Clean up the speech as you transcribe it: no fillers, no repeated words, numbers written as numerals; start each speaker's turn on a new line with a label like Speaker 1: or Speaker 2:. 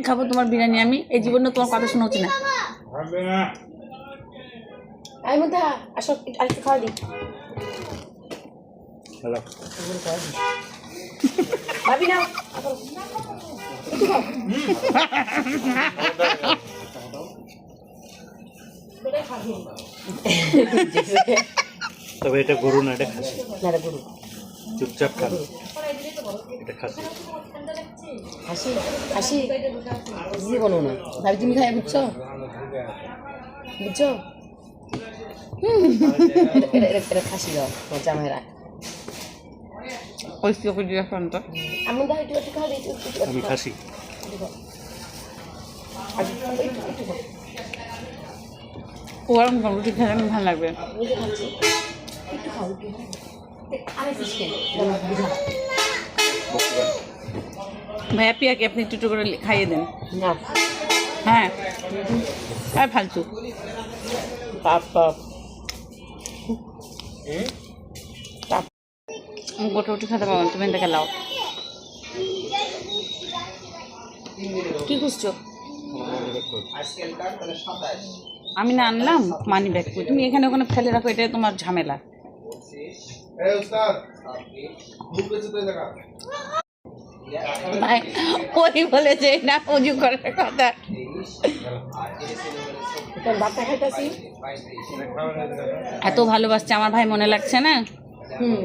Speaker 1: খাবো তোমার বিরিয়ানি, আমি এই জীবনে তোমার কথা শোনা উচিত না। আমি মধ্যে আসো আরেকটু খাওয়া দিই। ভাবি না
Speaker 2: তবে এটা গরু না, এটা খাসি।
Speaker 1: না রে গরু,
Speaker 2: চুপচাপ খান, এটা খাসি।
Speaker 1: হাসি হাসি জীবনও না ভাবি, তুমি খাই বুঝছো বুঝছো? এটা খাসি দাও তোমার জামাইরা। আমি একটু খাওয়া দিই।
Speaker 2: আমি খাসি।
Speaker 1: গরম গরম রুটি খেলে আমি ভালো লাগবে। ভাইয়া পিয়াকে আপনি একটু করে খাইয়ে দেন। হ্যাঁ আর ফালতু গোটা রুটি খেতে পারবেন, তুমি দেখে লাও। কি খুঁজছো? আমি না আনলাম মানি ব্যাগ, তুমি এখানে ওখানে ফেলে রাখো, এটাই তোমার ঝামেলা। ভাই ওই বলেছে না উজু করার কথা। এত ভালোবাসছে আমার ভাই, মনে লাগছে না? হুম